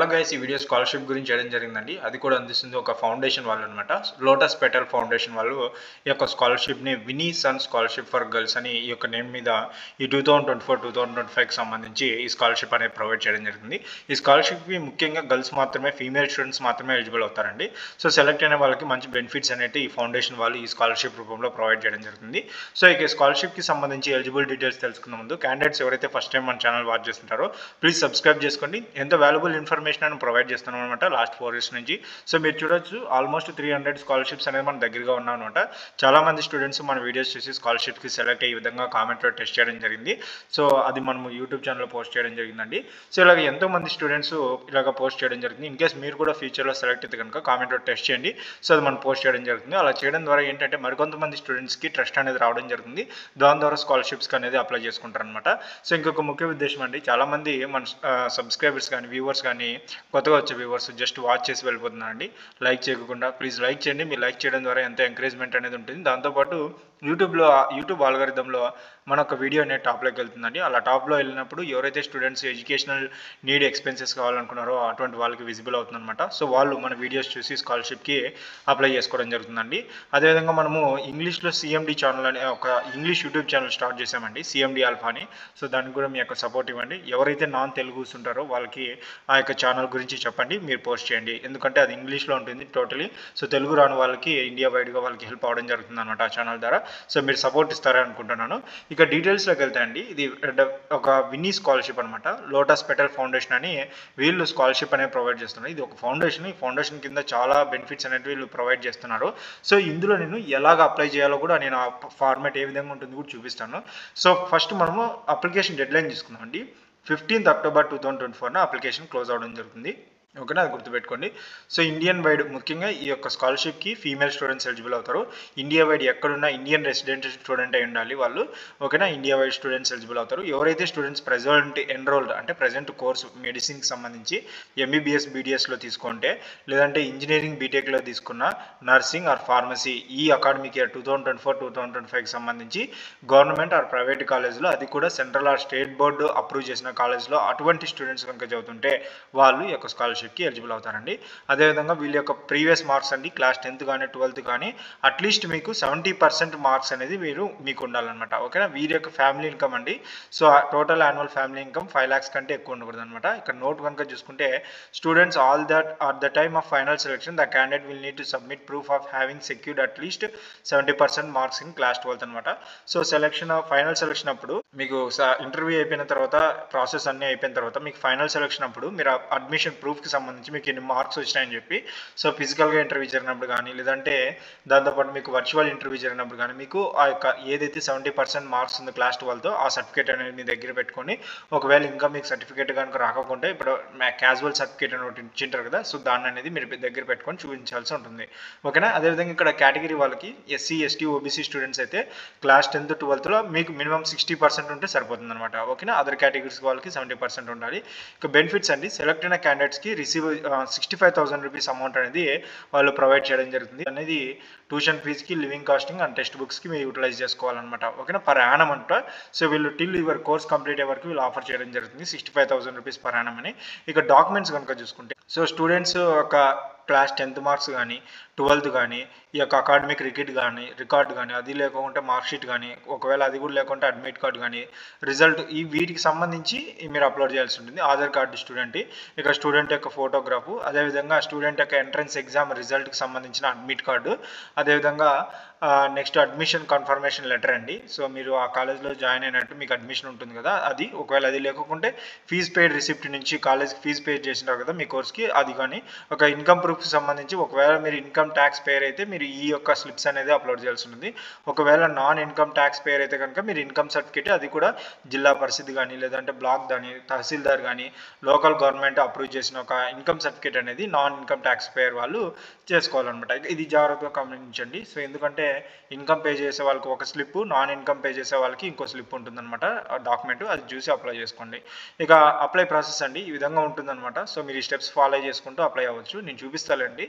Hello guys, ఈ video scholarship గురించి చేయడం జరిగిందండి. అది కూడా అందిస్తుంది ఒక ఫౌండేషన్ వాళ్ళు అనమాట. లోటస్ పెటల్ ఫౌండేషన్ వాళ్ళు ఈ యొక్క స్కాలర్షిప్ని వినీ సన్ స్కాలర్షిప్ ఫర్ గర్ల్స్ అని ఈ యొక్క నేమ్ మీద ఈ 2024-2025కి సంబంధించి ఈ స్కాలర్షిప్ అనేది ప్రొవైడ్ చేయడం జరిగింది. ఈ స్కాలర్షిప్కి ముఖ్యంగా గర్ల్స్ మాత్రమే, ఫీమేల్ స్టూడెంట్స్ మాత్రమే ఎలిజిబుల్ అవుతారండి. సో సెలెక్ట్ అయిన వాళ్ళకి మంచి బెనిఫిట్స్ అనేవి ఈ ఫౌండేషన్ వాళ్ళు ఈ స్కాలర్షిప్ రూపంలో ప్రొవైడ్ చేయడం జరుగుతుంది. సో ఈ స్కాలర్షిప్కి సంబంధించి ఎలిజిబుల్ డీటెయిల్స్ తెలుసుకున్న ముందు క్యాండిడేట్స్ ఎవరైతే ఫస్ట్ టైం మన ఛానల్ వాచ్ చేస్తుంటారో ప్లీజ్ సబ్స్క్రైబ్ చేసుకోండి. ఎంతో వాల్యుబుల్ ఇన్ఫర్మేషన్ అని ప్రొవైడ్ చేస్తున్నాం అనమాట లాస్ట్ 4 years నుంచి. సో మీరు చూడొచ్చు, ఆల్మోస్ట్ 300 స్కాలర్షిప్స్ అనేది మన దగ్గరగా ఉన్నాం అనమాట. చాలా మంది స్టూడెంట్స్ మన వీడియోస్ చూసి స్కాలర్షిప్కి సెలెక్ట్ అయ్యే విధంగా కామెంట్లో టెస్ట్ చేయడం జరిగింది. సో అది మనము యూట్యూబ్ ఛానల్లో పోస్ట్ చేయడం జరిగిందండి. సో ఇలాగ ఎంతో మంది స్టూడెంట్స్ ఇలాగ పోస్ట్ చేయడం జరిగింది. ఇన్ కేస్ మీరు కూడా ఫ్యూచర్లో సెలెక్ట్ అయితే కనుక కామెంట్లో టెస్ట్ చేయండి. సో అది మనం పోస్ట్ చేయడం జరుగుతుంది. అలా చేయడం ద్వారా ఏంటంటే మరికొంతమంది స్టూడెంట్స్కి ట్రస్ట్ అనేది రావడం జరుగుతుంది. దాని ద్వారా స్కాలర్షిప్స్కి అనేది అప్లై చేసుకుంటారు అనమాట. సో ఇంకొక ముఖ్య ఉద్దేశం అండి, చాలామంది మన సబ్స్క్రైబర్స్ కానీ వ్యూవర్స్ కానీ కొత్తగా వచ్చే వ్యూవర్స్ జస్ట్ వాచ్ చేసి వెళ్ళిపోతున్నారండి, లైక్ చేయకుండా. ప్లీజ్ లైక్ చేయండి. మీరు లైక్ చేయడం ద్వారా ఎంతో ఎంకరేజ్మెంట్ అనేది ఉంటుంది. దాంతోపాటు యూట్యూబ్ ఆల్గరిథంలో మన ఒక వీడియో అనేది టాప్లోకి వెళ్తుందండి. అలా టాప్లో వెళ్ళినప్పుడు ఎవరైతే స్టూడెంట్స్ ఎడ్యుకేషనల్ నీడ్ ఎక్స్పెన్సెస్ కావాలనుకున్నారో అటువంటి వాళ్ళకి విజిబుల్ అవుతుందన్నమాట. సో వాళ్ళు మన వీడియోస్ చూసి స్కాలర్షిప్కి అప్లై చేసుకోవడం జరుగుతుందండి. అదేవిధంగా మనము ఇంగ్లీష్లో సిఎండి ఛానల్ అనే ఒక ఇంగ్లీష్ యూట్యూబ్ ఛానల్ స్టార్ట్ చేసామండి, సిఎండి ఆల్ఫా అని. సో దానికి కూడా మీ యొక్క సపోర్ట్ ఇవ్వండి. ఎవరైతే నాన్ తెలుగుస్ ఉంటారో వాళ్ళకి ఆ యొక్క ఛానల్ గురించి చెప్పండి, మీరు పోస్ట్ చేయండి. ఎందుకంటే అది ఇంగ్లీష్లో ఉంటుంది టోటలీ. సో తెలుగు రాని వాళ్ళకి ఇండియా వైడ్గా వాళ్ళకి హెల్ప్ అవ్వడం జరుగుతుంది అనమాట ఆ ఛానల్ ద్వారా. సో మీరు సపోర్ట్ ఇస్తారని అనుకుంటున్నాను. ఇక డీటెయిల్స్లోకి వెళ్తే అండి, ఇది ఒక విన్నీ స్కాలర్షిప్ అనమాట. లోటస్ పెటల్ ఫౌండేషన్ అని వీళ్ళు స్కాలర్షిప్ అనేది ప్రొవైడ్ చేస్తున్నారు. ఇది ఒక ఫౌండేషన్. ఈ ఫౌండేషన్ కింద చాలా బెనిఫిట్స్ అనేవి వీళ్ళు ప్రొవైడ్ చేస్తున్నారు. సో ఇందులో నేను ఎలాగ అప్లై చేయాలో కూడా నేను ఆ ఫార్మాట్ ఏ విధంగా ఉంటుంది కూడా చూపిస్తాను. సో ఫస్ట్ మనము అప్లికేషన్ డెడ్లైన్ తీసుకుందాం అండి. 15th October 2024 అప్లికేషన్ క్లోజ్ అవ్వడం జరుగుతుంది. ఓకేనా, అది గుర్తుపెట్టుకోండి. సో ఇండియన్ వైడ్ ముఖ్యంగా ఈ యొక్క స్కాలర్షిప్కి ఫీమేల్ స్టూడెంట్స్ ఎలిజిబుల్ అవుతారు. ఇండియా వైడ్ ఎక్కడున్నా ఇండియన్ రెసిడెంట్ స్టూడెంట్ అయి ఉండాలి వాళ్ళు. ఓకేనా, ఇండియా వైడ్ స్టూడెంట్స్ ఎలిజిబుల్ అవుతారు. ఎవరైతే స్టూడెంట్స్ ప్రెజెంట్ ఎన్రోల్డ్ అంటే ప్రెజెంట్ కోర్సు మెడిసిన్కి సంబంధించి ఎంబీబీఎస్ బీడీఎస్లో తీసుకుంటే, లేదంటే ఇంజనీరింగ్ బీటెక్లో తీసుకున్న, నర్సింగ్ ఆర్ ఫార్మసీ ఈ అకాడమిక్ ఇయర్ 2024-2025కి సంబంధించి గవర్నమెంట్ ఆర్ ప్రైవేట్ కాలేజ్లో, అది కూడా central or state board approve చేసిన కాలేజ్లో అటువంటి స్టూడెంట్స్ కనుక చదువుతుంటే వాళ్ళు ఈ యొక్క స్కాలర్షిప్కి ఎలిజిబుల్ అవుతారండి. అదేవిధంగా వీళ్ళ యొక్క ప్రీవియస్ మార్క్స్ అండి, క్లాస్ 10th కానీ 12th కానీ అట్లీస్ట్ మీకు 70% మార్క్స్ అనేది మీకు ఉండాలన్నమాట. ఓకేనా, వీరి యొక్క ఫ్యామిలీ ఇన్కమ్ అండి. So total annual family income 5 lakhs కంటే ఎక్కువ ఉండకూడదు అనమాట. ఇక్కడ నోట్ కనుక చూసుకుంటే, students all that at the time of final selection the candidate will need to submit proof of having secured at least 70% marks in class 12th అనమాట. So final selection అప్పుడు మీకు ఇంటర్వ్యూ అయిపోయిన తర్వాత, ప్రాసెస్ అన్నీ అయిపోయిన తర్వాత మీకు ఫైనల్ సెలెక్షన్ అప్పుడు మీరు అడ్మిషన్ ప్రూఫ్కి సంబంధించి మీకు ఎన్ని మార్క్స్ వచ్చినాయని చెప్పి, సో ఫిజికల్గా ఇంటర్వ్యూ జరిగినప్పుడు కానీ, లేదంటే దాంతోపాటు మీకు వర్చువల్ ఇంటర్వ్యూ జరిగినప్పుడు కానీ, మీకు ఆ యొక్క ఏదైతే 70% మార్క్స్ ఉందో క్లాస్ 12తో ఆ సర్టిఫికేట్ అనేది మీ దగ్గర పెట్టుకొని, ఒకవేళ ఇంకా మీకు సర్టిఫికేట్ కనుక రాకపోతే ఇప్పుడు క్యాజువల్ సర్టిఫికేట్ అని ఒకటి ఇచ్చింటారు కదా, సో దాన్ని అనేది మీరు దగ్గర పెట్టుకొని చూపించాల్సి ఉంటుంది. ఓకేనా, అదేవిధంగా ఇక్కడ కేటగిరీ వాళ్ళకి ఎస్సీ ఎస్టీ ఓబీసీ స్టూడెంట్స్ అయితే క్లాస్ 10th 12thలో మీకు మినిమం 60% ఉంటే సరిపోతుంది అనమాట. ఓకేనా, అదర్ కేటగిరీస్ వాళ్ళకి 70% ఉండాలి. ఇక బెనిఫిట్స్ అండి, సెలెక్ట్ అయిన క్యాండిడేట్స్కి రిసీవ్ 65,000 రూపీస్ అమౌంట్ అనేది వాళ్ళు ప్రొవైడ్ చేయడం జరుగుతుంది. అనేది ట్యూషన్ ఫీజ్కి, లివింగ్ కాస్టింగ్ అండ్ టెక్స్ట్ బుక్స్కి మీరు యూటిలైజ్ చేసుకోవాలన్నమాట. ఓకేనా, పర్ యానం అంట. సో వీళ్ళు టిల్ యువర్ కోర్స్ కంప్లీట్ అయ్యే వరకు వీళ్ళు ఆఫర్ చేయడం జరుగుతుంది 65,000 రూపీస్ పర్ యానం అని. ఇక డాక్యుమెంట్స్ కనుక చూసుకుంటే, సో స్టూడెంట్స్ ఒక క్లాస్ 10th మార్క్స్ కానీ, 12th కానీ, ఈ యొక్క అకాడమిక్ రికార్డ్ కానీ, అది లేకుంటే మార్క్ షీట్ కానీ, ఒకవేళ అది కూడా లేకుంటే అడ్మిట్ కార్డ్ కానీ, రిజల్ట్, ఈ వీటికి సంబంధించి మీరు అప్లోడ్ చేయాల్సి ఉంటుంది. ఆధార్ కార్డు స్టూడెంట్, ఇక స్టూడెంట్ యొక్క ఫోటోగ్రాఫ్, అదేవిధంగా స్టూడెంట్ యొక్క ఎంట్రన్స్ ఎగ్జామ్ రిజల్ట్కి సంబంధించిన అడ్మిట్ కార్డు, అదేవిధంగా నెక్స్ట్ అడ్మిషన్ కన్ఫర్మేషన్ లెటర్ అండి. సో మీరు ఆ కాలేజ్లో జాయిన్ అయినట్టు మీకు అడ్మిషన్ ఉంటుంది కదా, అది ఒకవేళ అది లేకుంటే ఫీజ్ పెయిడ్ రిసిప్ట్ నుంచి కాలేజ్కి ఫీజ్ పే చేసినారు కదా మీ కోర్స్కి, అది కానీ ఒక ఇన్కమ్ ప్రూఫ్కి సంబంధించి, ఒకవేళ మీరు ఇన్కమ్ ట్యాక్స్ పేర్ అయితే మీరు ఈ యొక్క స్లిప్స్ అనేది అప్లోడ్ చేయాల్సి ఉంటుంది. ఒకవేళ నాన్ ఇన్కమ్ ట్యాక్స్ పేర్ అయితే కనుక మీరు ఇన్కమ్ సర్టిఫికేట్, అది కూడా జిల్లా పరిషత్ కానీ, లేదంటే బ్లాక్ కానీ, తహసీల్దార్ కానీ, లోకల్ గవర్నమెంట్ అప్రూవ్ చేసిన ఒక ఇన్కమ్ సర్టిఫికేట్ అనేది నాన్ ఇన్కమ్ ట్యాక్స్ పేర్ వాళ్ళు చేసుకోవాలన్నమాట. ఇది జాగ్రత్తగా గమనించండి. సో ఎందుకంటే ఇన్కమ్ పే చేసే వాళ్ళకి ఒక స్లిప్, నాన్ ఇన్కమ్ పే చేసే వాళ్ళకి ఇంకో స్లిప్ ఉంటుందన్నమాట డాక్యుమెంట్, అది చూసి అప్లై చేసుకోండి. ఇక అప్లై ప్రాసెస్ అండి ఈ విధంగా ఉంటుందన్నమాట. సో మీరు ఈ స్టెప్స్ ఫాలో చేసుకుంటూ అప్లై అవ్వచ్చు. నేను చూపిస్తాను చూపిస్తానండి.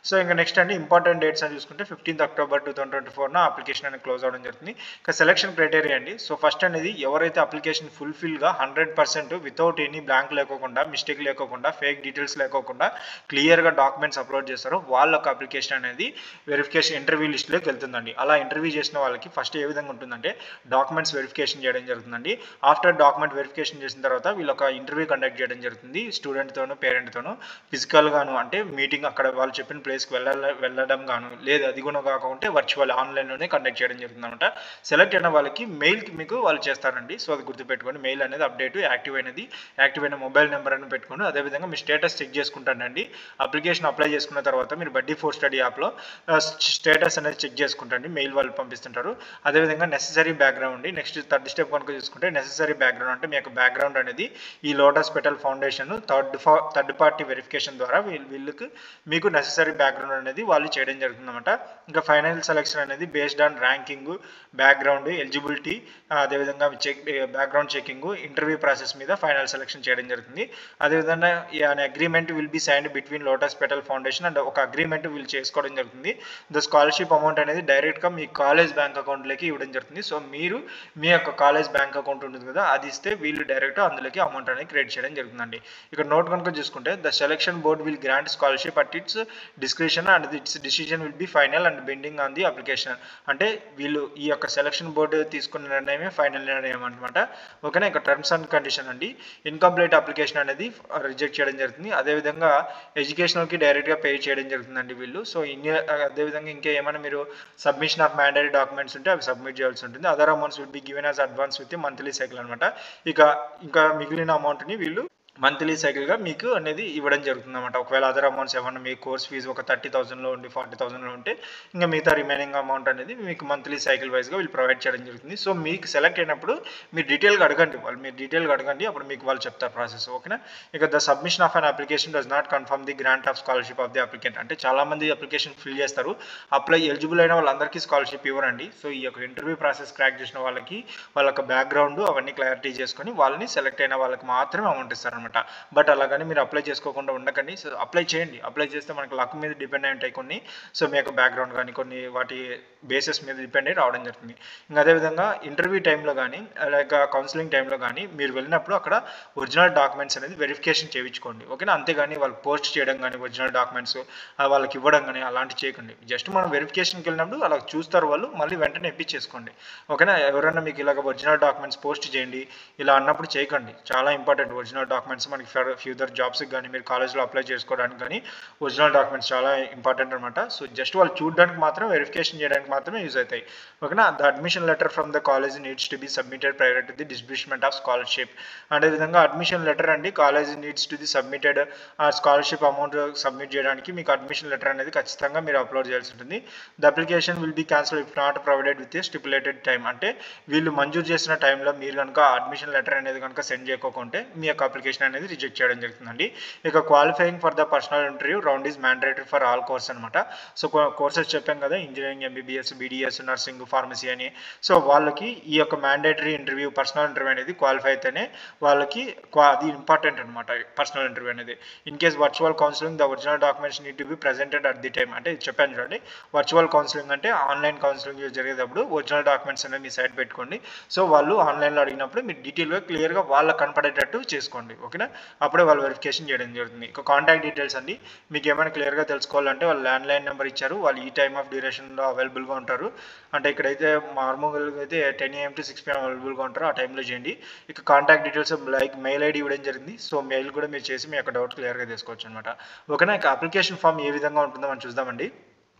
సో ఇంకా నెక్స్ట్ అండి ఇంపార్టెంట్ డేట్స్ అని చూసుకుంటే 15th October 2024 అప్లికేషన్ అనేది క్లోజ్ అవ్వడం జరుగుతుంది. ఇక సెలక్షన్ క్రైటీరియా అండి. సో ఫస్ట్ అనేది ఎవరైతే అప్లికేషన్ ఫుల్ఫిల్గా 100% వితౌట్ ఎనీ బ్లాంక్ లేకోకుండా, మిస్టేక్ లేకోకుండా, ఫేక్ డీటెయిల్స్ లేకోకుండా క్లియర్గా డాక్యుమెంట్స్ అప్లోడ్ చేస్తారో వాళ్ళొక అప్లికేషన్ అనేది వెరిఫికేషన్ ఇంటర్వ్యూ లిస్ట్లోకి వెళ్తుందండి. అలా ఇంటర్వ్యూ చేసిన వాళ్ళకి ఫస్ట్ ఏ విధంగా ఉంటుందంటే డాక్యుమెంట్స్ వెరిఫికేషన్ చేయడం జరుగుతుందండి. ఆఫ్టర్ డాక్యుమెంట్ వెరిఫికేషన్ చేసిన తర్వాత వీళ్ళు ఒక ఇంటర్వ్యూ కండక్ట్ చేయడం జరుగుతుంది స్టూడెంట్తోనూ పేరెంట్తోనూ ఫిజికల్గాను, అంటే మీటింగ్ అక్కడ వాళ్ళు చెప్పిన ప్లేస్కి వెళ్ళడం గాను, లేదు అది కూడా కాకుంటే వర్చువల్ ఆన్లైన్లోనే కండక్ట్ చేయడం జరుగుతుంది అనమాట. సెలెక్ట్ అయిన వాళ్ళకి మెయిల్కి మీకు వాళ్ళు చేస్తారండి. సో అది గుర్తుపెట్టుకోండి, మెయిల్ అనేది అప్డేట్ యాక్టివ్ అయిన మొబైల్ నెంబర్ అని పెట్టుకోండి. అదేవిధంగా మీ స్టేటస్ చెక్ చేసుకుంటానండి. అప్లికేషన్ అప్లై చేసుకున్న తర్వాత మీరు బడ్డీ ఫోర్ స్టడీ యాప్లో స్టేటస్ అనేది చెక్ చేసుకుంటండి, మెయిల్ వాళ్ళు పంపిస్తుంటారు. అదేవిధంగా necessary background, next third step కనుక చూసుకుంటే నెసెసరీ బ్యాక్గ్రౌండ్ అంటే మీ యొక్క బ్యాక్గ్రౌండ్ అనేది ఈ lotus petal foundation third party verification ద్వారా వీళ్ళకి మీకు నెసెసరీ బ్యాక్గ్రౌండ్ అనేది వాళ్ళు చేయడం జరుగుతుంది అనమాట. ఇంకా ఫైనల్ సెలెక్షన్ అనేది based on ranking, background, eligibility, అదేవిధంగా బ్యాక్గ్రౌండ్ చెకింగ్, ఇంటర్వ్యూ ప్రాసెస్ మీద ఫైనల్ సెలెక్షన్ చేయడం జరుగుతుంది. అదేవిధంగా agreement will be signed between lotus petal foundation and ఒక అగ్రిమెంట్ వీళ్ళు చేసుకోవడం జరుగుతుంది. ద స్కాలర్షిప్ అమౌంట్ అనేది డైరెక్ట్గా మీ కాలేజ్ బ్యాంక్ అకౌంట్లోకి ఇవ్వడం జరుగుతుంది. సో మీరు మీ యొక్క కాలేజ్ బ్యాంక్ అకౌంట్ ఉంటుంది కదా, అది ఇస్తే వీళ్ళు డైరెక్ట్ అందులోకి అమౌంట్ అనేది క్రియేట్ చేయడం జరుగుతుందండి. ఇక్కడ నోట్ కనుక చూసుకుంటే the selection board will grant scholarship at its description and it's decision will be final and bending on the application. అంటే వీళ్ళు ఈ యొక్క సెలక్షన్ బోర్డు తీసుకున్న నిర్ణయమే ఫైనల్ నిర్ణయం అనమాట. ఓకేనా. ఇక టర్మ్స్ అండ్ కండిషన్ అండి. ఇన్కంప్లీట్ అప్లికేషన్ అనేది రిజెక్ట్ చేయడం జరుగుతుంది. అదేవిధంగా ఎడ్యుకేషనల్కి డైరెక్ట్గా పే చేయడం జరుగుతుందండి వీళ్ళు. సో అదేవిధంగా ఇంకా ఏమైనా మీరు సబ్మిషన్ ఆఫ్ మ్యాండేటరీ డాక్యుమెంట్స్ ఉంటే అవి సబ్మిట్ చేయాల్సి ఉంటుంది. Other amounts will be given as advance with monthly cycle అనమాట. ఇంకా మిగిలిన అమౌంట్ని వీళ్ళు మంత్లీ సైకిల్గా మీకు అనేది ఇవ్వడం జరుగుతుంది అనమాట. ఒకవేళ అదర్ అమౌంట్స్ ఏమన్నా మీ కోర్స్ ఫీజు ఒక 30,000లో ఉండి 40,000లో ఉంటే ఇంకా మిగతా రిమైనింగ్ అమౌంట్ అనేది మీకు మంత్లీ సైకిల్ వైజ్గా వీళ్ళు ప్రొవైడ్ చేయడం జరుగుతుంది. సో మీకు సెలెక్ట్ అయినప్పుడు మీరు డీటెయిల్గా అడగండి, అప్పుడు మీకు వాళ్ళు చెప్తారు ప్రాసెస్. ఓకేనా. ఇక the submission of an application does not confirm the grant of scholarship of the applicant. అంటే చాలామంది అప్లికేషన్ ఫిల్ చేస్తారు, ఎలిజిబుల్ అయిన వాళ్ళందరికీ స్కాలర్షిప్ ఇవ్వరండి. సో ఈ యొక్క ఇంటర్వ్యూ ప్రాసెస్ క్రాక్ చేసిన వాళ్ళకి వాళ్ళ బ్యాక్గ్రౌండ్ అవన్నీ క్లారిటీ చేసుకొని వాళ్ళని సెలెక్ట్ అయిన వాళ్ళకి మాత్రమే అమౌంట్ ఇస్తారనమాట. బట్ అలాగని మీరు అప్లై చేసుకోకుండా ఉండకండి. సో అప్లై చేయండి. అప్లై చేస్తే మనకు లక్ మీద డిపెండ్ అయి ఉంటాయి కొన్ని. సో మీ యొక్క బ్యాక్గ్రౌండ్ కానీ కొన్ని వాటి బేసెస్ మీద డిపెండ్ అయ్యి రావడం జరుగుతుంది. ఇంకా అదేవిధంగా ఇంటర్వ్యూ టైంలో కానీ లైక్ కౌన్సిలింగ్ టైంలో కానీ మీరు వెళ్ళినప్పుడు అక్కడ ఒరిజినల్ డాక్యుమెంట్స్ అనేది వెరిఫికేషన్ చేయించుకోండి. ఓకేనా. అంతేగాని వాళ్ళు పోస్ట్ చేయడం కానీ ఒరిజినల్ డాక్యుమెంట్స్ వాళ్ళకి ఇవ్వడం కానీ అలాంటివి చేయకండి. జస్ట్ మనం వెరిఫికేషన్కి వెళ్ళినప్పుడు అలా చూస్తారు వాళ్ళు, మళ్ళీ వెంటనే ఇప్పించేసుకోండి. ఓకేనా. ఎవరైనా మీకు ఇలాగ ఒరిజినల్ డాక్యుమెంట్స్ పోస్ట్ చేయండి ఇలా అన్నప్పుడు చేయకండి. చాలా ఇంపార్టెంట్ ఒరిజినల్ డాక్యుమెంట్స్ మనకి ఫ్యూచర్ జాబ్స్కి కానీ మీరు కాలేజ్లో అప్లై చేసుకోవడానికి కానీ ఒరిజినల్ డాక్యుమెంట్స్ చాలా ఇంపార్టెంట్ అనమాట. సో జస్ట్ వాళ్ళు చూడడానికి మాత్రం, వెరిఫికేషన్ చేయడానికి మాత్రమే యూజ్ అవుతాయి. ఓకేనా. The admission letter from the college needs to be submitted prior to the disbursement of scholarship. అదేవిధంగా అడ్మిషన్ లెటర్ అండి, college needs to the submitted scholarship amount submit చేయడానికి మీకు అడ్మిషన్ లెటర్ అనేది ఖచ్చితంగా మీరు అప్లోడ్ చేయాల్సి ఉంటుంది. The application will be cancel if not provided with a stipulated time. అంటే వీళ్ళు మంజూరు చేసిన టైంలో మీరు కనుక అడ్మిషన్ లెటర్ అనేది కనుక సెండ్ చేయకోకుంటే మీ యొక్క అప్లికేషన్ అనేది రిజెక్ట్ చేయడం జరుగుతుందండి. ఇక qualifying for the personal interview round is mandatory for all course అనమాట. సో కోర్సెస్ చెప్పాం కదా, engineering, MBBS, BDS, nursing, pharmacy అని. సో వాళ్ళకి ఈ యొక్క మ్యాండేటరీ ఇంటర్వ్యూ, పర్సనల్ ఇంటర్వ్యూ అనేది క్వాలిఫై అయితేనే వాళ్ళకి అది ఇంపార్టెంట్ అనమాట పర్సనల్ ఇంటర్వ్యూ అనేది. In case virtual counselling the original documents need to be presented at the time. అంటే చెప్పాను చూడండి, వర్చువల్ కౌన్సిలింగ్ అంటే ఆన్లైన్ కౌన్సిలింగ్ జరిగేటప్పుడు ఒరిజినల్ డాక్యుమెంట్స్ అనేది మీ సైడ్ పెట్టుకోండి. సో వాళ్ళు ఆన్లైన్లో అడిగినప్పుడు మీరు డీటెయిల్గా క్లియర్గా వాళ్ళకి కనపడేటట్టు చేసుకోండి. ఓకేనా. అప్పుడే వాళ్ళు వెరిఫికేషన్ చేయడం జరుగుతుంది. ఇక కాంటాక్ట్ డీటెయిల్స్ అండి. మీకు ఏమైనా క్లియర్గా తెలుసుకోవాలంటే వాళ్ళు ల్యాండ్లైన్ నెంబర్ ఇచ్చారు, వాళ్ళు ఈ టైమ్ ఆఫ్ డ్యూరేషన్లో అవైలబుల్గా ఉంటారు. అంటే ఇక్కడైతే మామూలుగా అయితే 10 AM to 6 PM అవైలబుల్గా ఉంటారు, ఆ టైంలో చేయండి. ఇక contact details like mail ID ఇవ్వడం జరిగింది. సో మెయిల్ కూడా మీరు చేసి మీ యొక్క డౌట్ క్లియర్గా తీసుకోవచ్చు అనమాట. ఓకేనా. ఇక అప్లికేషన్ ఫామ్ ఏ విధంగా ఉంటుందో మనం చూద్దామండి.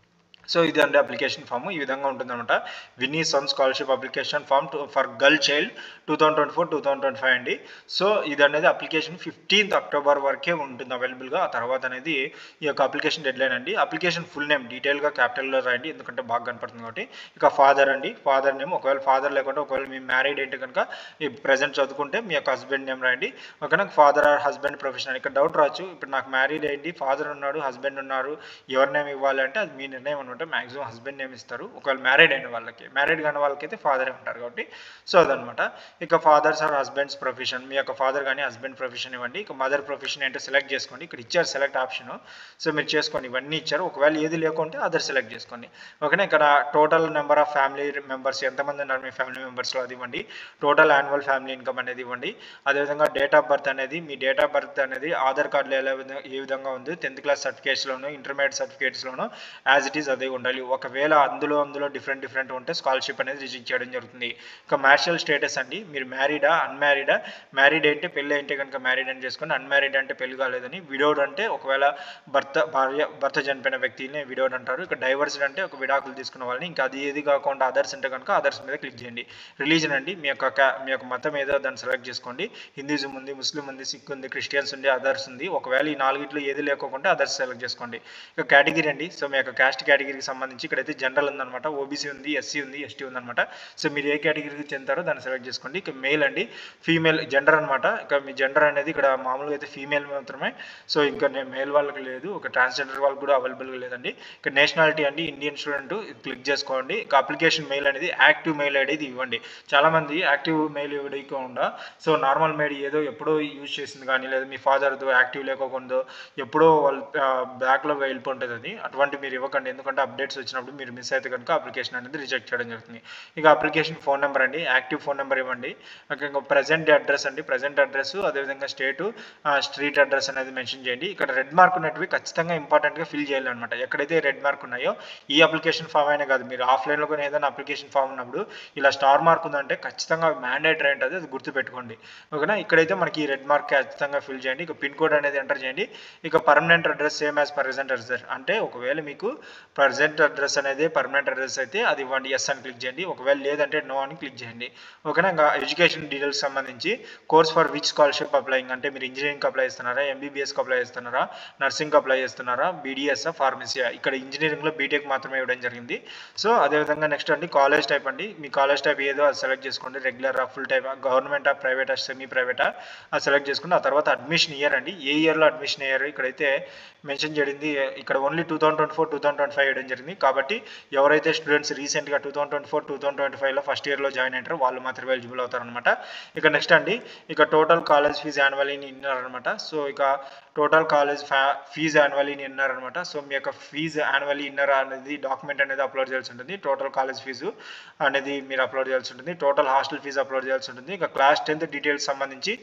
సో ఇది అంటే అప్లికేషన్ ఫామ్ ఈ విధంగా ఉంటుందన్నమాట. వినీ సన్ scholarship application form for girl child 2024-2025 అండి. సో ఇది అనేది అప్లికేషన్ 15th October వరకే ఉంటుంది అవైలబుల్గా. ఆ తర్వాత అనేది ఈ యొక్క అప్లికేషన్ డెడ్లైన్ అండి. అప్లికేషన్ ఫుల్ నేమ్ డీటెయిల్గా క్యాపిటల్లో రాయండి, ఎందుకంటే బాగా కనపడుతుంది కాబట్టి. ఇక ఫాదర్ అండి, ఫాదర్ నేమ్. ఒకవేళ ఫాదర్ లేకుంటే ఒకవేళ మీ మ్యారీడ్ ఏంటి కనుక ఈ ప్రజెంట్ చదువుకుంటే మీ యొక్క హస్బెండ్ నేమ్ రాయండి. ఓకేనా. Father are husband profession. ఇక్కడ డౌట్ రావచ్చు, ఇప్పుడు నాకు మ్యారీడ్ ఏంటి, ఫాదర్ ఉన్నాడు, హస్బెండ్ ఉన్నారు, ఎవరి నేమ్ ఇవ్వాలి అంటే అది మీ నిర్ణయం అనమాట. అనమాట. మ్యాక్సిమం హస్బెండ్ నేమ్ ఇస్తారు. ఒకవేళ మ్యారీడ్ అయిన వాళ్ళకి, మ్యారీడ్ కాని వాళ్ళకైతే ఫాదరే ఉంటారు కాబట్టి సో అదనమాట. ఇక ఫాదర్స్ ఆర్ హస్బెండ్స్ ప్రొఫెషన్, మీ యొక్క ఫాదర్ కానీ హస్బెండ్ ప్రొఫెషన్ ఇవ్వండి. ఇక మదర్ ప్రొఫెషన్ ఏంటో సెలెక్ట్ చేసుకోండి. ఇక్కడ ఇచ్చారు సెలెక్ట్ ఆప్షన్, సో మీరు చేసుకోండి. ఇవన్నీ ఇచ్చారు. ఒకవేళ ఏది లేకుంటే అదర్ సెలెక్ట్ చేసుకోండి. ఓకేనా. ఇక్కడ total number of family members ఎంతమంది ఉన్నారు మీ ఫ్యామిలీ మెంబర్స్లో అది ఇవ్వండి. టోటల్ యాన్యువల్ ఫ్యామిలీ ఇన్కమ్ అనేది ఇవ్వండి. అదేవిధంగా డేట్ ఆఫ్ బర్త్ అనేది, మీ డేట్ ఆఫ్ బర్త్ అనేది ఆధార్ కార్డులో ఏ విధంగా ఉంది, 10th క్లాస్ సర్టిఫికేట్స్లోను ఇంటర్మీడియట్ సర్టిఫికేట్స్లోను యాజ్ ఇట్ ఈస్ అదే ఉండాలి. ఒకవేళ అందులో డిఫరెంట్ ఉంటే స్కాలర్షిప్ అనేది రిజెక్ట్ చేయడం జరుగుతుంది. ఇక మ్యారిటల్ స్టేటస్ అండి, మీరు మ్యారీడా అన్మ్యారీడా, మ్యారీడ్ అంటే పెళ్ళి అంటే కనుక మ్యారీడ్ అని చేసుకోండి, అన్మ్యారీడ్ అంటే పెళ్లి కాలేదని, విడోడ్ అంటే ఒకవేళ భర్త చనిపోయిన వ్యక్తిని విడోడ్ అంటారు. ఇక డైవర్స్డ్ అంటే ఒక విడాకులు తీసుకున్న వాళ్ళని. ఇంకా అది ఏది కాకుండా అదర్స్ అంటే కనుక అదర్స్ మీద క్లిక్ చేయండి. రిలీజన్ అండి, మీ యొక్క మతం ఏదో దాన్ని సెలెక్ట్ చేసుకోండి. హిందూయిజం ఉంది, ముస్లిం ఉంది, సిక్ ఉంది, క్రిస్టియన్స్ ఉంది, అదర్స్ ఉంది. ఒకవేళ ఈ నాలుగిట్లో ఏది లేకోకుండా అదర్స్ సెలెక్ట్ చేసుకోండి. ఇక కేటగిరీ అండి, సో మీ యొక్క క్యాస్ట్ కేటగిరీకి సంబంధించి ఇక్కడైతే జనరల్ ఉందన్నమాట, ఓబీసీ ఉంది, ఎస్సీ ఉంది, ఎస్టీ ఉందన్నమాట. సో మీరు ఏ కేటగిరీకి చెందుతారో దాన్ని సెలెక్ట్ చేసుకోండి. ఇక మేల్ అండి, ఫీమేల్ జెండర్ అనమాట. ఇక మీ జెండర్ అనేది ఇక్కడ మామూలుగా అయితే ఫీమేల్ మాత్రమే, సో ఇంకా మేల్ వాళ్ళకి లేదు, ఒక ట్రాన్స్జెండర్ వాళ్ళకి కూడా అవైలబుల్గా లేదండి. ఇక నేషనాలిటీ అండి, ఇండియన్ స్టూడెంట్ క్లిక్ చేసుకోండి. ఇక అప్లికేషన్ మెయిల్ అనేది యాక్టివ్ మెయిల్ ఐడి ఇవ్వండి. చాలామంది యాక్టివ్ మెయిల్ ఇవ్వకుండా సో నార్మల్ మెయిల్ ఏదో ఎప్పుడో యూజ్ చేసింది కానీ, లేదా మీ ఫాదర్తో యాక్టివ్ లేకోకుండా ఎప్పుడో వాళ్ళు బ్యాక్లో వెళ్ళిపోతుంది అది, అటువంటి మీరు ఇవ్వకండి. ఎందుకంటే అప్డేట్స్ వచ్చినప్పుడు మీరు మిస్ అయితే కనుక అప్లికేషన్ అనేది రిజెక్ట్ చేయడం జరుగుతుంది. ఇక అప్లికేషన్ ఫోన్ నెంబర్ అండి, యాక్టివ్ ఫోన్ నెంబర్ ఇవ్వండి. ఇంకా ప్రజెంట్ అడ్రస్ అండి, ప్రజెంట్ అడ్రస్ అదేవిధంగా స్ట్రీట్ అడ్రస్ అనేది మెన్షన్ చేయండి. ఇక్కడ రెడ్ మార్క్ ఉన్నవి ఖచ్చితంగా ఇంపార్టెంట్గా ఫిల్ చేయాలన్నమాట. ఎక్కడైతే రెడ్ మార్క్ ఉన్నాయో ఈ అప్లికేషన్ ఫామ్ అయినా కాదు, మీరు ఆఫ్లైన్లో కూడా ఏదైనా అప్లికేషన్ ఫామ్ ఉన్నప్పుడు ఇలా స్టార్ మార్క్ ఉందంటే ఖచ్చితంగా మ్యాండేటరీ ఉంటుంది, అది గుర్తుపెట్టుకోండి. ఓకేనా. ఇక్కడైతే మనకి ఈ రెడ్ మార్క్ ఖచ్చితంగా ఫిల్ చేయండి. ఇక పిన్ కోడ్ అనేది ఎంటర్ చేయండి. ఇక permanent address same as present address అంటే ఒకవేళ మీకు ప్రజెంట్ అడ్రస్ అనేది పర్మనెంట్ అడ్రస్ అయితే అది ఇవ్వండి, ఎస్ అని క్లిక్ చేయండి. ఒకవేళ లేదంటే నో అని క్లిక్ చేయండి. ఓకేనా. ఇంకా ఎడ్యుకేషన్ డీటెయిల్స్ సంబంధించి course for which scholarship applying అంటే మీరు ఇంజనీరింగ్కి అప్లై చేస్తున్నారా, ఎంబీబీఎస్కి అప్లై చేస్తున్నారా, నర్సింగ్కి అప్లై చేస్తున్నారా, బీడీఎస్, ఫార్మసీయా. ఇక్కడ ఇంజనీరింగ్లో బీటెక్ మాత్రమే ఇవ్వడం జరిగింది. సో అదేవిధంగా నెక్స్ట్ అండి కాలేజ్ టైప్ అండి, మీ కాలేజ్ టైప్ ఏదో అది సెలెక్ట్ చేసుకోండి. రెగ్యులర్ ఫుల్ టైప్, గవర్నమెంట్ ప్రైవేటా, సెమీ ప్రైవేటా అది సెలెక్ట్ చేసుకుని ఆ తర్వాత అడ్మిషన్ ఇయర్ అండి, ఏ ఇయర్లో అడ్మిషన్ అయ్యారు ఇక్కడైతే మెన్షన్ చేయండి. ఇక్కడ ఓన్లీ 2024-2025 వేయడం జరిగింది కాబట్టి ఎవరైతే స్టూడెంట్స్ రీసెంట్గా 2024-2025లో ఫస్ట్ ఇయర్లో జాయిన్ అయ్యారో వాళ్ళు మాత్రమే ఎలిజిబుల్ అవుతారనమాట. ఇక నెక్స్ట్ అండి, ఇక టోటల్ కాలేజ్ ఫీజు యాన్యువల్లీ ఇన్నర్ అనమాట. సో ఇక టోటల్ కాలేజ్ ఫీజు యాన్యువల్లీ ఇన్నర్ అనమాట. సో మీ యొక్క ఫీజు యాన్యువల్లీ ఇన్నర్ అనేది డాక్యుమెంట్ అనేది అప్లోడ్ చేయాల్సి ఉంటుంది. టోటల్ కాలేజ్ ఫీజు అనేది మీరు అప్లోడ్ చేయాల్సి ఉంటుంది. టోటల్ హాస్టల్ ఫీజు అప్లోడ్ చేయాల్సి ఉంటుంది. ఇక క్లాస్ 10th డీటెయిల్స్ సంబంధించి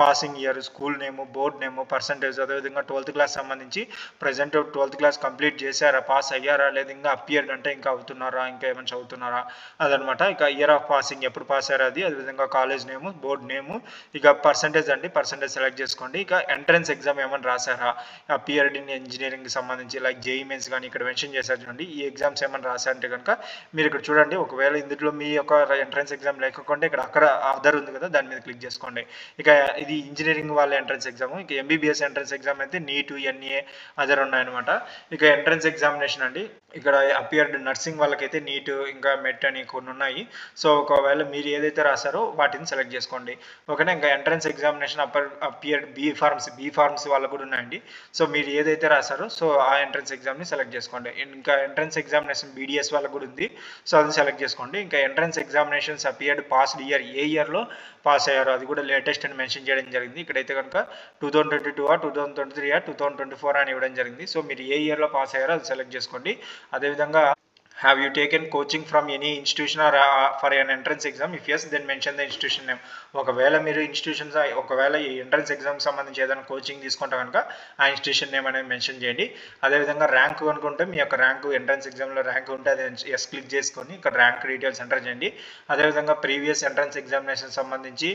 passing year, school name, board name, percentage, అదేవిధంగా 12th క్లాస్ సంబంధించి ప్రజెంట్ 12th క్లాస్ కంప్లీట్ చేశారా, పాస్ అయ్యారా, లేదా ఇంకా అపియర్డ్ అంటే ఇంకా అవుతున్నారా, ఇంకా ఏమైనా చదువుతున్నారా అదనమాట. ఇక ఇయర్ ఆఫ్ పాసింగ్ ఎప్పుడు పాస్ అయ్యారా అది, అదేవిధంగా కాలేజ్ నేము, బోర్డ్ నేము. ఇక పర్సంటేజ్ అండి, పర్సంటేజ్ సెలెక్ట్ చేసుకోండి. ఇక ఎంట్రన్స్ ఎగ్జామ్ ఏమైనా రాసారా, అపియర్డ్ ఇన్ ఇంజనీరింగ్ సంబంధించి లైక్ జేఈ మెయిన్స్ కానీ ఇక్కడ మెన్షన్ చేశారు చూడండి, ఈ ఎగ్జామ్స్ ఏమైనా రాసారంటే కనుక మీరు ఇక్కడ చూడండి. ఒకవేళ ఇందులో మీ యొక్క ఎంట్రన్స్ ఎగ్జామ్ లేకపోతే అక్కడ అదర్ ఉంది కదా, దాని మీద క్లిక్ చేసుకోండి. ఇక ఇది ఇంజనీరింగ్ వాళ్ళ ఎంట్రన్స్ ఎగ్జామ్. ఇక ఎంబీబీఎస్ ఎంట్రన్స్ ఎగ్జామ్ అయితే నీట్, ఎన్ఏ అదర్ ఉన్నాయన్నమాట. ఇక ఎంట్రన్స్ ఎగ్జామినేషన్ అండి, ఇక్కడ అపియర్డ్ నర్సింగ్ వాళ్ళకైతే నీట్ ఇంకా మెట్ అని కొన్ని ఉన్నాయి. సో ఒకవేళ మీరు ఏదైతే రాసారో వాటిని సెలెక్ట్ చేసుకోండి. ఓకేనా. ఇంకా entrance examination appeared B pharmacy వాళ్ళకు కూడా ఉన్నాయండి. సో మీరు ఏదైతే రాసారో సో ఆ ఎంట్రన్స్ ఎగ్జామ్ని సెలెక్ట్ చేసుకోండి. ఇంకా ఎంట్రన్స్ ఎగ్జామినేషన్ బీడీఎస్ వాళ్ళకు కూడా ఉంది, సో అది సెలెక్ట్ చేసుకోండి. ఇంకా entrance examinations appeared passed year, ఏ ఇయర్లో పాస్ అయ్యారో అది కూడా లేటెస్ట్ అని మెన్షన్ చేయడం జరిగింది. ఇక్కడైతే కనుక 2022, 2023, 2024 అని ఇవ్వడం జరిగింది. సో మీరు ఏ ఇయర్లో పాస్ అయ్యారో అది సెలెక్ట్ చేసుకోండి. అదేవిధంగా have you taken coaching from any institution or for an entrance exam, if yes then mention the institution name. ఒకవేళ మీరు ఇన్స్టిట్యూషన్స్ ఒకవేళ ఈ ఎంట్రన్స్ ఎగ్జామ్కి సంబంధించి ఏదైనా కోచింగ్ తీసుకుంటే కనుక ఆ ఇన్స్టిట్యూషన్ నేమ్ అనేది మెన్షన్ చేయండి. అదేవిధంగా ర్యాంక్ అనుకుంటే మీ యొక్క ర్యాంకు ఎంట్రన్స్ ఎగ్జామ్లో ర్యాంక్ ఉంటే అది ఎస్ క్లిక్ చేసుకొని ఇక్కడ ర్యాంక్ డీటెయిల్స్ ఎంటర్ చేయండి. అదేవిధంగా ప్రీవియస్ ఎంట్రన్స్ ఎగ్జామినేషన్ సంబంధించి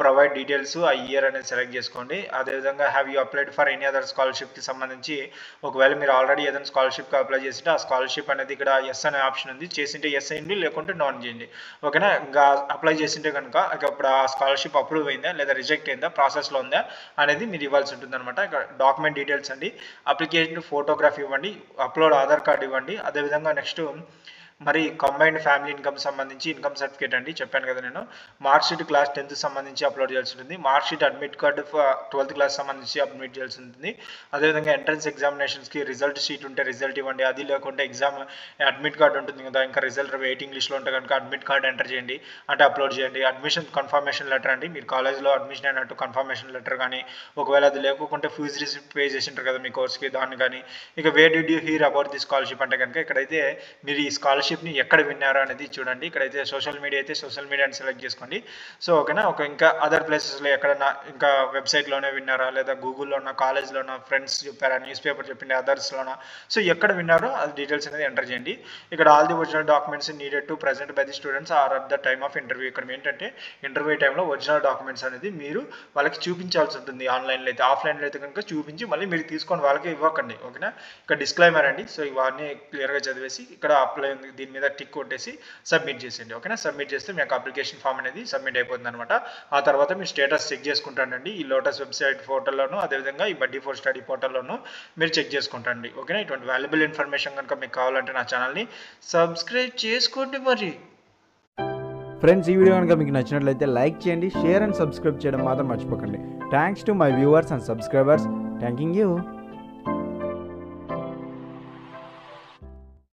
ప్రొవైడ్ డీటెయిల్స్ ఆ ఇయర్ అనేది సెలెక్ట్ చేసుకోండి. అదేవిధంగా have you applied for any other స్కాలర్షిప్కి సంబంధించి ఒకవేళ మీరు ఆల్రెడీ ఏదైనా స్కాలర్షిప్కి అప్లై చేసింటే ఆ స్కాలర్షిప్ అనేది ఇక్కడ ఎస్ అనే ఆప్షన్ ఉంది, చేసింటే ఎస్ అయ్యండి, లేకుంటే నాన్ చేయండి. ఓకేనా. ఇంకా అప్లై చేసింటే కనుక ఇప్పుడు ఆ స్కాలర్షిప్ అప్రూవ్ అయిందా లేదా రిజెక్ట్ అయిందా, ప్రాసెస్లో ఉందా అనేది మీరు ఇవ్వాల్సి ఉంటుంది అనమాట. ఇక్కడ డాక్యుమెంట్ డీటెయిల్స్ అండి, అప్లికేషన్ ఫోటోగ్రాఫ్ ఇవ్వండి, అప్లోడ్ ఆధార్ కార్డు ఇవ్వండి. అదేవిధంగా నెక్స్ట్ మరి కంబైన్డ్ ఫ్యామిలీ ఇన్కమ్ సంబంధించి ఇన్కమ్ సర్టిఫికేట్ అండి, చెప్పాను కదా నేను. మార్క్ షీట్ క్లాస్ 10th సంబంధించి అప్లోడ్ చేయాల్సి ఉంటుంది. Mark sheet admit card 12th class సంబంధించి అడ్మిట్ చేయాల్సి ఉంటుంది. అదేవిధంగా ఎంట్రన్స్ ఎగ్జామినేషన్స్కి రిజల్ట్ షీట్ ఉంటే రిజల్ట్ ఇవ్వండి. అది లేకుంటే ఎగ్జామ్ అడ్మిట్ కార్డు ఉంటుంది కదా, ఇంకా రిజల్ట్ వెయిటింగ్ లిస్ట్లో ఉంటే కనుక అడ్మిట్ కార్డు ఎంటర్ చేయండి, అంటే అప్లోడ్ చేయండి. అడ్మిషన్ కన్ఫర్మేషన్ లెటర్ అండి, మీరు కాలేజ్లో అడ్మిషన్ అయినట్టు కన్ఫర్మేషన్ లెటర్ కానీ, ఒకవేళ అది లేకుంటే ఫీజు రిసిప్ట్ పే చేసి ఉంటారు కదా మీ కోర్స్కి, దాన్ని కానీ. ఇక where did you hear about the scholarship అంటే కనుక ఇక్కడైతే మీరు ఈ స్కాలర్షిప్ని ఎక్కడ విన్నారో అనేది చూడండి. ఇక్కడైతే సోషల్ మీడియా అయితే సోషల్ మీడియాని సెలెక్ట్ చేసుకోండి. సో ఓకేనా, ఇంకా అదర్ ప్లేసెస్లో ఎక్కడన్నా ఇంకా వెబ్సైట్లోనే విన్నారా, లేదా గూగుల్లోనా, కాలేజ్లోనా, ఫ్రెండ్స్ చెప్పారా, న్యూస్ పేపర్ చెప్పింది అదర్స్లోనా, సో ఎక్కడ విన్నారో అది డీటెయిల్స్ అనేది ఎంటర్ చేయండి. ఇక్కడ all the original documents needed to present by the students are at the time of interview. ఇక్కడ ఏంటంటే ఇంటర్వ్యూ టైంలో ఒరిజినల్ డాక్యుమెంట్స్ అనేది మీరు వాళ్ళకి చూపించాల్సి ఉంటుంది. ఆన్లైన్లో అయితే, ఆఫ్లైన్లో అయితే కనుక చూపించి మళ్ళీ మీరు తీసుకొని వాళ్ళకి ఇవ్వకండి. ఓకేనా, ఇక్కడ డిస్క్లైమర్ అండి. సో ఇవన్నీ క్లియర్గా చదివేసి ఇక్కడ అప్లై ఉంది దీని మీద టిక్ కొట్టేసి సబ్మిట్ చేసేయండి. ఓకేనా, సబ్మిట్ చేస్తే మీకు అప్లికేషన్ ఫామ్ అనేది సబ్మిట్ అయిపోతుంది అనమాట. ఆ తర్వాత మీ స్టేటస్ చెక్ చేసుకుంటానండి ఈ లోటస్ వెబ్సైట్ పోర్టల్లోను, అదేవిధంగా ఈ బడ్డీ ఫర్ స్టడీ పోర్టల్లోను మీరు చెక్ చేసుకుంటాండి. ఓకేనా, ఇటువంటి వాల్యుబుల్ ఇన్ఫర్మేషన్ కనుక మీకు కావాలంటే నా ఛానల్ని సబ్స్క్రైబ్ చేసుకోండి మరి. ఫ్రెండ్స్, ఈ వీడియో కనుక మీకు నచ్చినట్లయితే లైక్ చేయండి, షేర్ అండ్ సబ్స్క్రైబ్ చేయడం మాత్రం మర్చిపోకండి. Thanks to my viewers and subscribers. Thanking you.